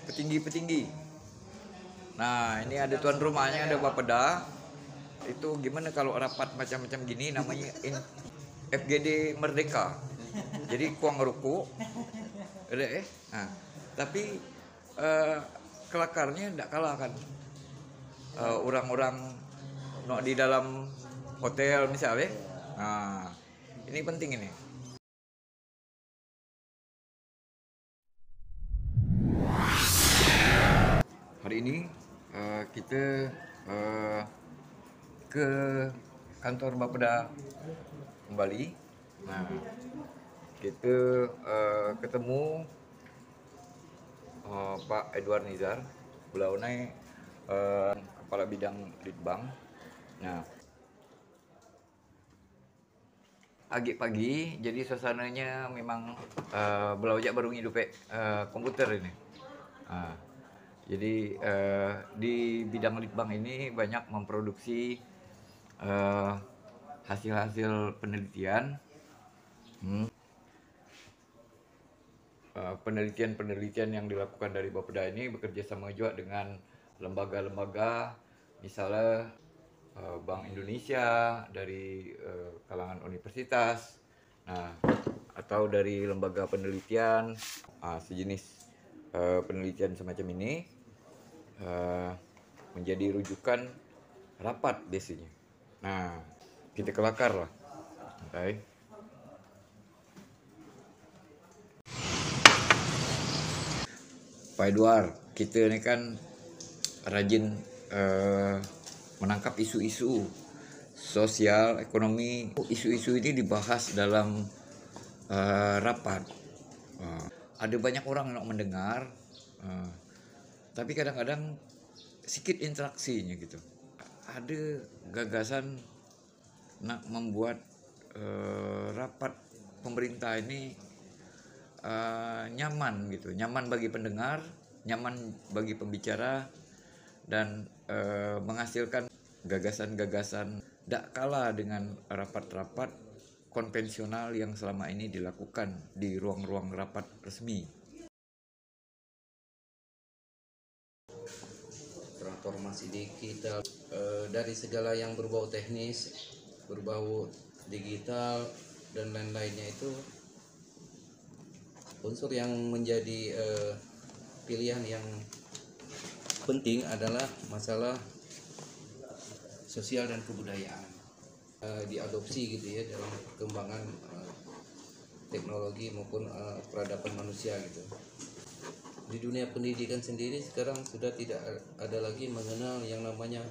petinggi-petinggi. Nah, ini ada tuan rumahnya, ada Bapeda. Itu gimana kalau rapat macam-macam gini, namanya FGD Merdeka. Jadi kuang ruku, ada Nah, tapi kelakarnya tidak kalah kan. Orang-orang di dalam hotel misalnya. Nah, ini penting ini. Hari ini kita ke kantor Bapeda kembali. Nah, kita ketemu Pak Edward Nizar. Beliau ini kepala bidang Litbang. Nah, agak pagi, jadi suasananya memang beliau baru hidup komputer ini. Jadi di bidang Litbang ini banyak memproduksi hasil-hasil penelitian, penelitian yang dilakukan dari Bapeda ini bekerja sama juga dengan lembaga-lembaga, misalnya Bank Indonesia, dari kalangan universitas, atau dari lembaga penelitian, sejenis penelitian semacam ini menjadi rujukan rapat biasanya. Nah, kita kelakar lah. Okay. Pak Edward, kita ini kan rajin menangkap isu-isu sosial, ekonomi. Isu-isu ini dibahas dalam rapat. Ada banyak orang yang mendengar, tapi kadang-kadang sedikit interaksinya gitu. Ada gagasan nak membuat rapat pemerintah ini nyaman gitu, nyaman bagi pendengar, nyaman bagi pembicara, dan menghasilkan gagasan-gagasan tidak kalah dengan rapat-rapat konvensional yang selama ini dilakukan di ruang-ruang rapat resmi. Transformasi digital dari segala yang berbau teknis, berbau digital dan lain-lainnya, itu unsur yang menjadi pilihan yang penting adalah masalah sosial dan kebudayaan, diadopsi gitu ya dalam perkembangan teknologi maupun peradaban manusia gitu. Di dunia pendidikan sendiri sekarang sudah tidak ada lagi mengenal yang namanya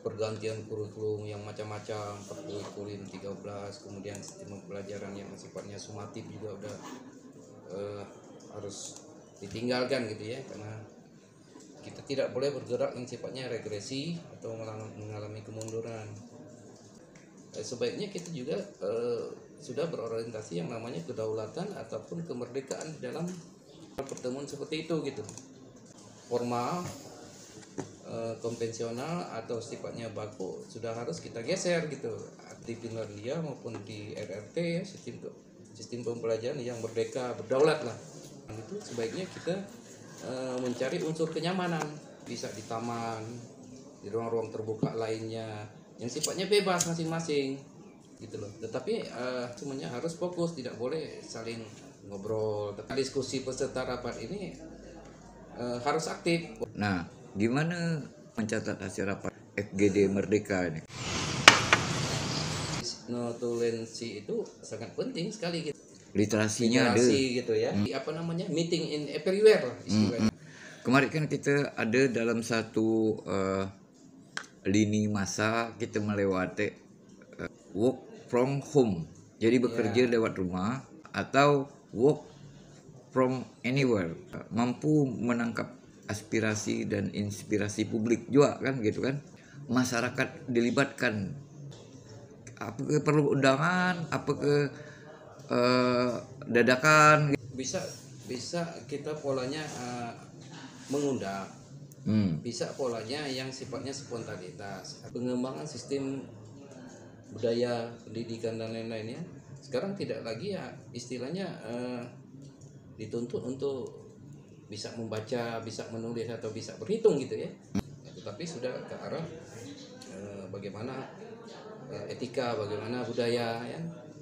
pergantian kurikulum yang macam-macam, kurikulum 13, kemudian sistem pembelajaran yang sifatnya sumatif juga udah harus ditinggalkan gitu ya, karena kita tidak boleh bergerak yang sifatnya regresi atau mengalami kemunduran. Sebaiknya kita juga sudah berorientasi yang namanya kedaulatan ataupun kemerdekaan dalam pertemuan seperti itu gitu. Formal, konvensional atau sifatnya baku sudah harus kita geser gitu. Di Finlandia maupun di RRT ya, sistem pembelajaran yang merdeka, berdaulat lah. Itu sebaiknya kita mencari unsur kenyamanan, bisa di taman, di ruang-ruang terbuka lainnya yang sifatnya bebas masing-masing gitu loh. Tetapi semuanya harus fokus, tidak boleh saling ngobrol. Diskusi peserta rapat ini harus aktif. Nah, gimana mencatat hasil rapat FGD Merdeka ini? Notulensi itu sangat penting sekali gitu. Literasinya ada gitu ya. Apa namanya? Meeting in everywhere lah istilahnya. Kemarin kan kita ada dalam satu lini masa kita melewati work from home. Jadi bekerja lewat rumah atau work from anywhere. Mampu menangkap aspirasi dan inspirasi publik juga kan gitu kan. Masyarakat dilibatkan. Apakah perlu undangan, apakah dadakan? Bisa kita polanya mengundang. Bisa polanya yang sifatnya spontanitas. Pengembangan sistem budaya, pendidikan dan lain-lainnya sekarang tidak lagi ya istilahnya dituntut untuk bisa membaca, bisa menulis atau bisa berhitung gitu ya. Tetapi sudah ke arah bagaimana etika, bagaimana budaya,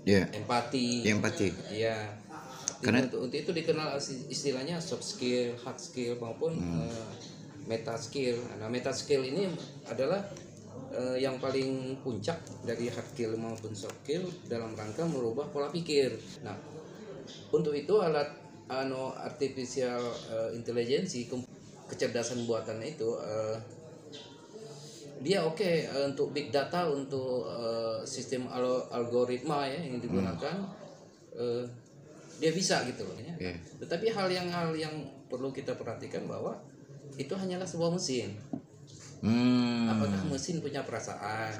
ya, empati, ya. Karena untuk itu dikenal istilahnya soft skill, hard skill maupun meta skill. Nah, meta skill ini adalah yang paling puncak dari hard skill maupun soft skill dalam rangka merubah pola pikir. Nah, untuk itu alat artificial intelligence, kecerdasan buatan itu dia untuk big data, untuk sistem algoritma ya yang digunakan, dia bisa gitu loh ya. Tetapi hal yang perlu kita perhatikan bahwa itu hanyalah sebuah mesin. Apakah mesin punya perasaan,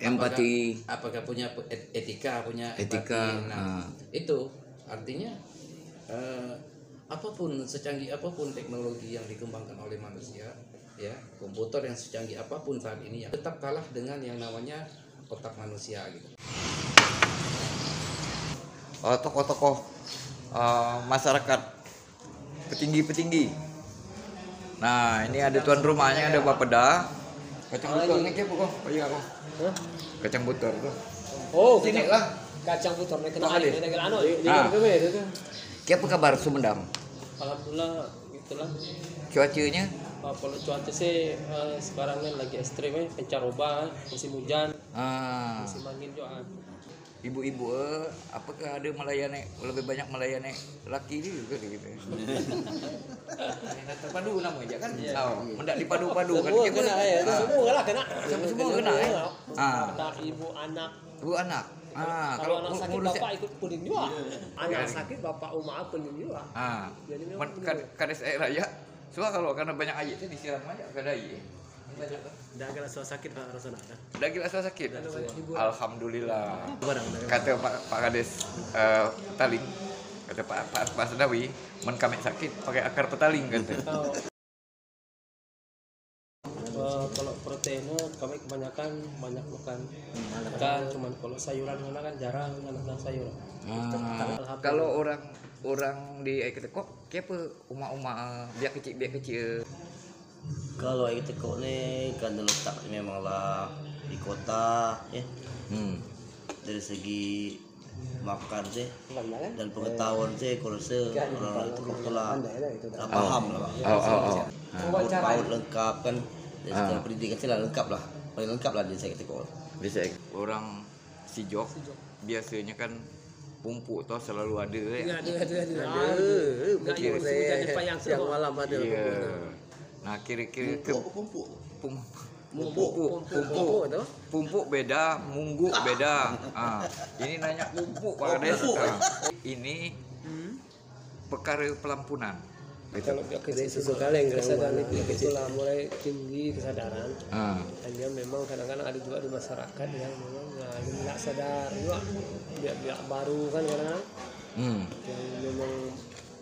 empati, apakah punya etika, punya empati. Nah, itu artinya apapun, secanggih apapun teknologi yang dikembangkan oleh manusia, ya, komputer yang secanggih apapun saat ini, ya, tetap kalah dengan yang namanya otak manusia gitu. Tokoh-tokoh masyarakat, petinggi-petinggi. Nah, ini ada tuan rumahnya, ada Bapeda. Kacang butor ini kepo kok. Oh iya kok. Kacang butor tuh. Oh, sini lah. Kacang butor nih kenal Ini negara anu. Apa kabar Sumedang? Alhamdulillah gitulah. Cuacanya? Kalau cuaca sih sekarang kan lagi ekstrim ya, pancaroba, musim hujan, musim angin juga. Ibu-ibu, apakah ada melayani, lebih banyak melayani laki juga gitu? Terpadu namanya kan? Mendak dipadu-padu kan? Kena ya, semua lah kena. Semua kena ya? Ibu anak. Ibu anak. Kalau anak sakit bapak ikut kuning juga. Anak sakit bapak umah kuning juga. Jadi memang kades air raya. Soalnya kalau karena banyak air itu disiram aja ke dai. Dah kena sakit rasanya. Dah gila sakit. Alhamdulillah. Kata Pak Kades petaling. Kata Pak Sedawi, men kami sakit pakai akar petaling kata. Kalau proteinnya kami kebanyakan banyak makan ikan, cuman kalau sayuran kan jarang makan sayur. Kalau orang di kok apa uma biak kecil. Kalau kita kok nih kan letak memanglah di kota ya. Dari segi makan sih dan pengetahuan sih kalau orang itu kebetulan paham lah Pak. Paut lengkap kan, dari secara pendidikan sih lah lengkap lah, paling lengkap lah di saya kok. Bisa orang Sijok biasanya kan pumpuk toh selalu ada ya. Ada. Siang malam ada. Nah kira-kira ke pumpuk beda, mungguk beda. Ini nanya pumpuk Pak Kades. Ini perkara pelampunan. Kalau sekali kesadaran itu lah mulai tinggi kesadaran. Hanya memang kadang-kadang ada juga di masyarakat yang memang nggak sadar juga, dia baru kan kadang-kadang yang memang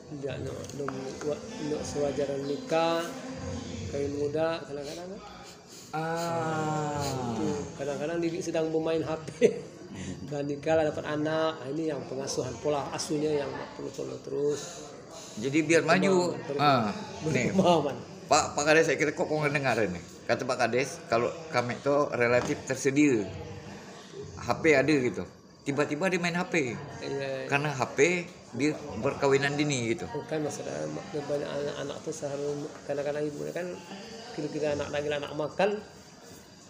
tidak sewajarnya nikah, kawin muda kadang-kadang kadang-kadang dia sedang bermain HP dan nikah dapat anak. Ini yang pengasuhan, pola asuhnya yang perlu terus. Jadi biar maju. Nih, Pak Kades, saya kira kok dengar ini. Kata Pak Kades, kalau kami itu relatif tersedia, HP ada gitu. Tiba-tiba dia main HP. Karena HP dia berkawinan dini gitu. Kan masalah banyak anak-anak tuh selalu kadang-kadang ibunya kan kira-kira anak makan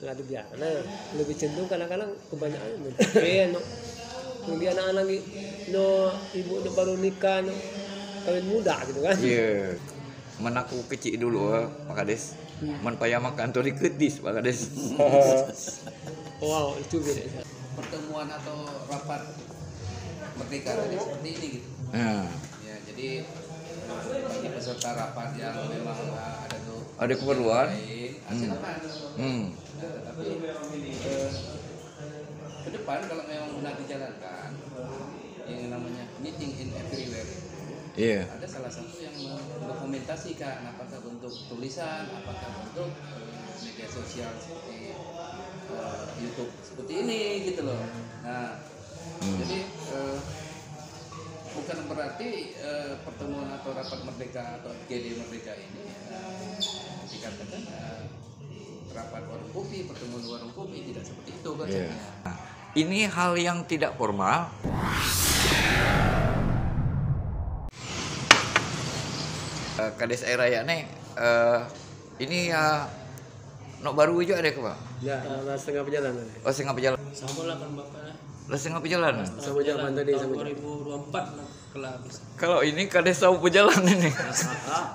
nggak biasa. Nah, lebih cenderung kadang-kadang kebanyakan kemudian anak-anak ibu baru nikah kawin muda gitu kan. Iya. Menaku kecil dulu Pak Kades. Payah makan tuh diketis Pak Kades. Wow, itu beda. Pertemuan atau rapat merdeka tadi seperti ini gitu. Ya, jadi bagi peserta rapat yang memang ada keperluan, silakan. Tapi ke depan kalau memang benar dijalankan yang namanya meeting in everywhere, ada salah satu yang mendokumentasikan apakah bentuk tulisan, apakah bentuk media sosial seperti YouTube seperti ini gitu loh. Nah, jadi bukan berarti pertemuan atau rapat merdeka atau GD merdeka ini dikatakan rapat warung kopi, pertemuan warung kopi, tidak seperti itu konsepnya. Nah, ini hal yang tidak formal. Kades Air Raya nih, ini ya nok baru juga ada ke Pak? Ya, setengah perjalanan. Oh, setengah perjalanan. Sama lah kan Bapak. Lah setengah perjalanan. Sama zaman tadi Tahun sama 2024 lah kelar habis. Kalau ini kades tahu perjalanan ini.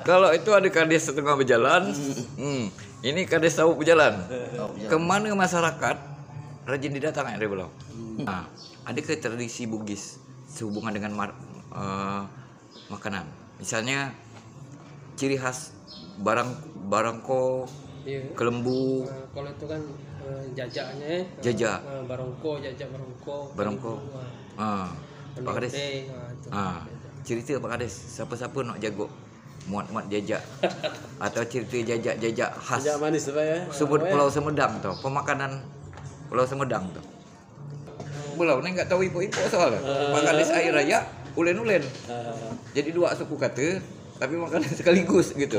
Kalau itu ada kades setengah berjalan. Ini kades tahu berjalan. Kemana masyarakat rajin didatangi dari Pulau? Nah, ada ke tradisi Bugis sehubungan dengan makanan. Misalnya ciri khas barangko, Iya. kelembu, Kalau itu kan jajaknya, jajak, jajak barangko. Pak Kades. Cerita Pak Kades, siapa-siapa nak jago muat-muat jajak atau cerita jajak khas Jajak manis apa ya? sumber Pulau Semedang tuh, pemakanan Pulau Semedang tuh. Pulau ni enggak tahu ipo-ipo soalnya. Pak Kades Air Raya ulen-ulen. Jadi dua suku kata tapi makanan sekaligus gitu.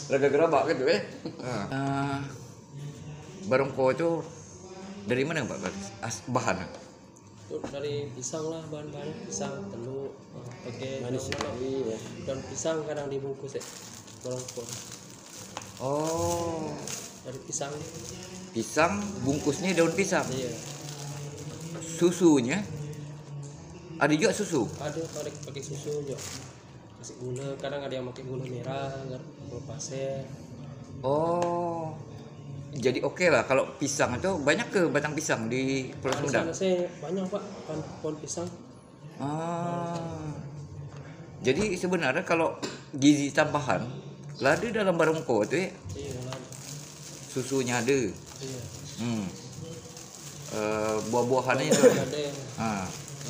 Raga gerabak gitu barongko itu dari mana Pak Kades? Bahan. Dari pisang lah, bahan-bahan pisang, telur, pakai daun pisang kadang dibungkus ya, barongko. Oh, Dari pisang. pisang bungkusnya daun pisang. Iya. Susunya ada juga susu. Ada pakai susu juga. Kasih gula, kadang ada yang pakai gula merah, gula pasir. Oh, jadi oke lah kalau pisang itu banyak ke batang pisang di Pulau Di Semedang. sana saya banyak Pak pohon pisang. Jadi sebenarnya kalau gizi tambahan lah ada dalam barongko itu ya. Iya lah. Susunya ada. Iya. Buah-buahannya itu. Ada.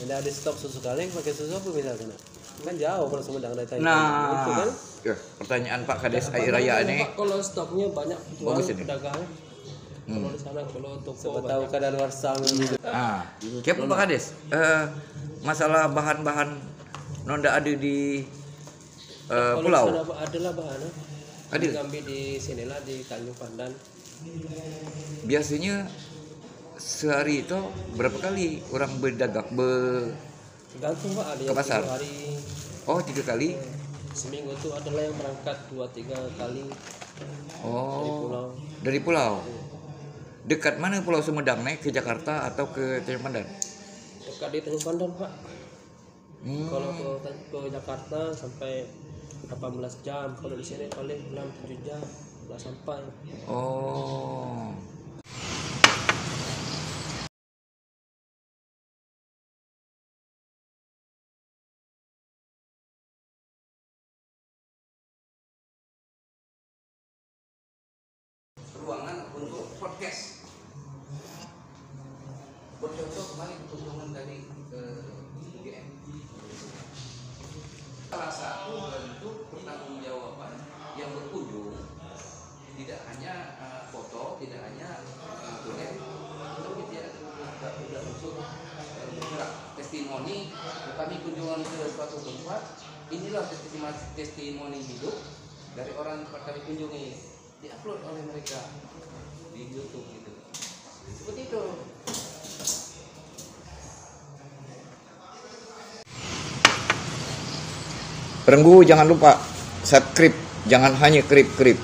Bila ada stok susu kaleng pakai susu apa misalkan? Kan jauh kalau Semedang dari Thailand. Itu Nah, kan. pertanyaan Pak Kades Air Raya ini. Pak, kalau stoknya banyak jual Bagus ini. pedagang. Kalau di sana kalau toko Siapa tahu kadaluarsa gitu. Siapa Pak Kades? Masalah bahan-bahan nonda ada di kalau pulau. di sana adalah bahan. Ada. Diambil di sinilah di Tanjung Pandan. Biasanya sehari itu berapa kali orang berdagang Tergantung Pak, ada Ke yang pasar? 3 hari. Oh, 3 kali. Seminggu itu adalah yang berangkat 2-3 kali dari Oh, pulau. dari pulau. Dekat mana Pulau Semedang nih, ke Jakarta atau ke Tanjung Pandan? Dekat di Tanjung Pandan Pak. Hmm. Kalau ke Jakarta sampai 18 jam, kalau di sini paling 6-7 jam nggak sampai. Oh. Ruangan untuk podcast. Bercontoh kemarin kunjungan dari UGM. Salah satu bentuk pertanggungjawaban yang berkunjung tidak hanya foto, tidak hanya tulis, tapi dia sudah unsur bergerak. Testimoni kami kunjungan ke suatu tempat, inilah testimoni hidup dari orang tempat kami kunjungi, diupload oleh mereka di YouTube gitu. Seperti itu. Perenggu jangan lupa subscribe, jangan hanya krip-krip.